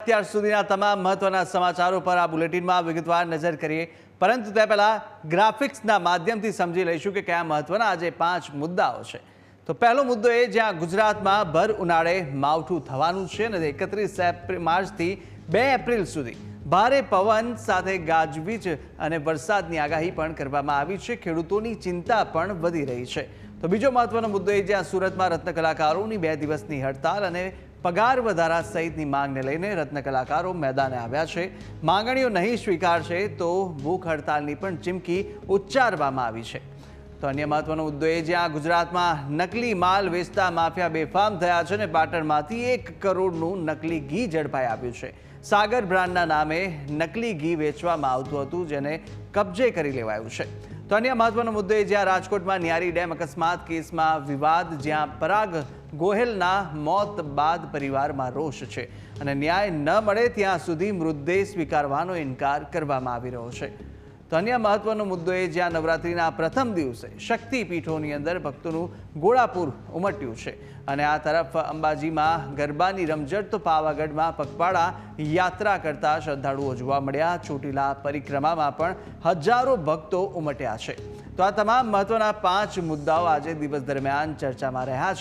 અત્યાર સુધીના તમામ મહત્વના સમાચારો પર આ બુલેટિનમાં વિગતવાર નજર કરીએ, પરંતુ તે પહેલા ગ્રાફિક્સના માધ્યમથી સમજી લઈશું કે કયા મહત્વના આજે 5 મુદ્દાઓ છે। તો પહેલો મુદ્દો એ જ્યાં ગુજરાતમાં ભર ઉનાળે માવઠું થવાનું છે અને 31 માર્ચથી 2 એપ્રિલ સુધી ભારે પવન સાથે ગાજવીજ અને વરસાદની આગાહી પણ કરવામાં આવી છે। ખેડૂતોની ચિંતા પણ વધી રહી છે। તો બીજો મહત્વનો મુદ્દો એ જ્યાં સુરતમાં રત્ન કલાકારોની 2 દિવસની હડતાલ અને પગાર વધારા સહિતની માંગને લઈને રત્ન કલાકારો મેદાને આવ્યા છે। માંગણીઓ નહીં સ્વીકારશે તો ભૂખ હડતાલની પણ ચીમકી ઉચ્ચારવામાં આવી છે। તો અન્ય મહત્વનો મુદ્દો એ જ્યાં ગુજરાતમાં નકલી માલ વેચતા માફિયા બેફામ થયા છે અને પાટણમાંથી 1 કરોડનું નકલી ઘી ઝડપાઈ આવ્યું છે। સાગર બ્રાન્ડના નામે નકલી ઘી વેચવામાં આવતું હતું, જેને કબજે કરી લેવાયું છે। તો અન્ય મહત્વનો મુદ્દો એ જ્યાં રાજકોટમાં ન્યારી ડેમ અકસ્માત કેસમાં વિવાદ, જ્યાં પરાગ ગોહેલના મોત બાદ પરિવારમાં રોષ છે અને ન્યાય ન મળે ત્યાં સુધી મૃતદેહ સ્વીકારવાનો ઇનકાર કરવામાં આવી રહ્યો છે। તો અન્ય મહત્વનો મુદ્દો એ જ્યાં નવરાત્રિના પ્રથમ દિવસે શક્તિપીઠોની અંદર ભક્તોનું ઘોડાપૂર ઉમટ્યું છે અને આ તરફ અંબાજીમાં ગરબાની રમઝટ તો પાવાગઢમાં પગપાળા યાત્રા કરતા શ્રદ્ધાળુઓ જોવા મળ્યા। ચોટીલા પરિક્રમામાં પણ હજારો ભક્તો ઉમટ્યા છે। તો આ તમામ મહત્વના 5 મુદ્દાઓ આજે દિવસ દરમિયાન ચર્ચામાં રહ્યા